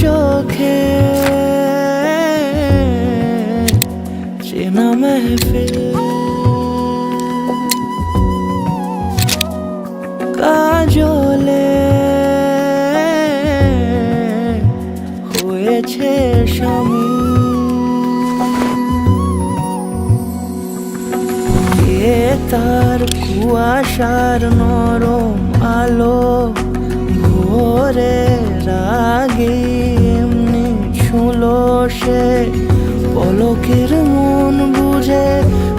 চোখে চেনা মেহফিল, কাজলে হয়েছে স্বামী। এ তার কুয়াশার নরম আলো ভোরের আগে এমনি ছুঁলো সে, পলকের মন বুঝে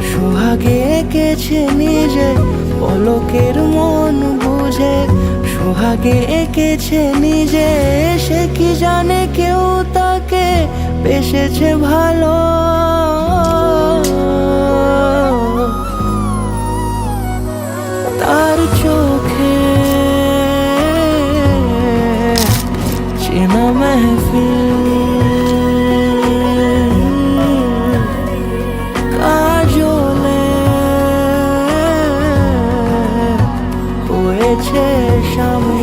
সোহাগে এঁকেছে নিজে, পলকের মন বুঝে সোহাগে এঁকেছে নিজে। সে কি জানে কেউ তাকে বেসেছে ভালো, তার চোখে চেনা মেহফিল, কাজলে হয়েছে স্বামী।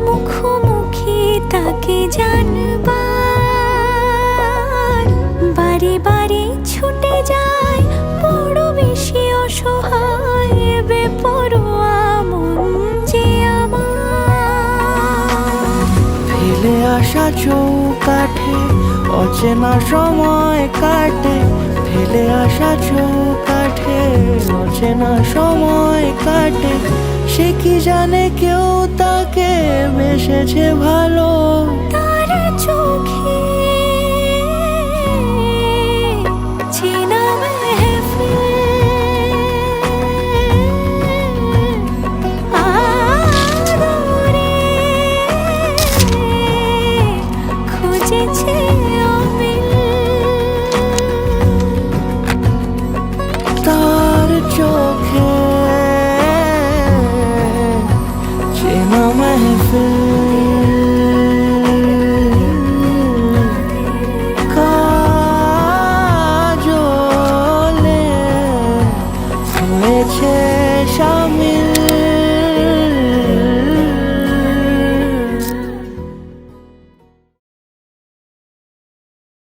মুখোমুখি তাকে জানবার বারে বারে ছুটে যায়, বড় বেশি অসহায় বেপরোয়া মন যে আমার। ফেলে আসা চৌকাঠে অচেনা সময় কাটে, ফেলে আসা চৌকাঠে অচেনা সময় কাটে। সে কি জানে কেউ তাকে বেসেছে ভালো, তার চোখে চেনা মেহফিল, আদরে খুঁজেছে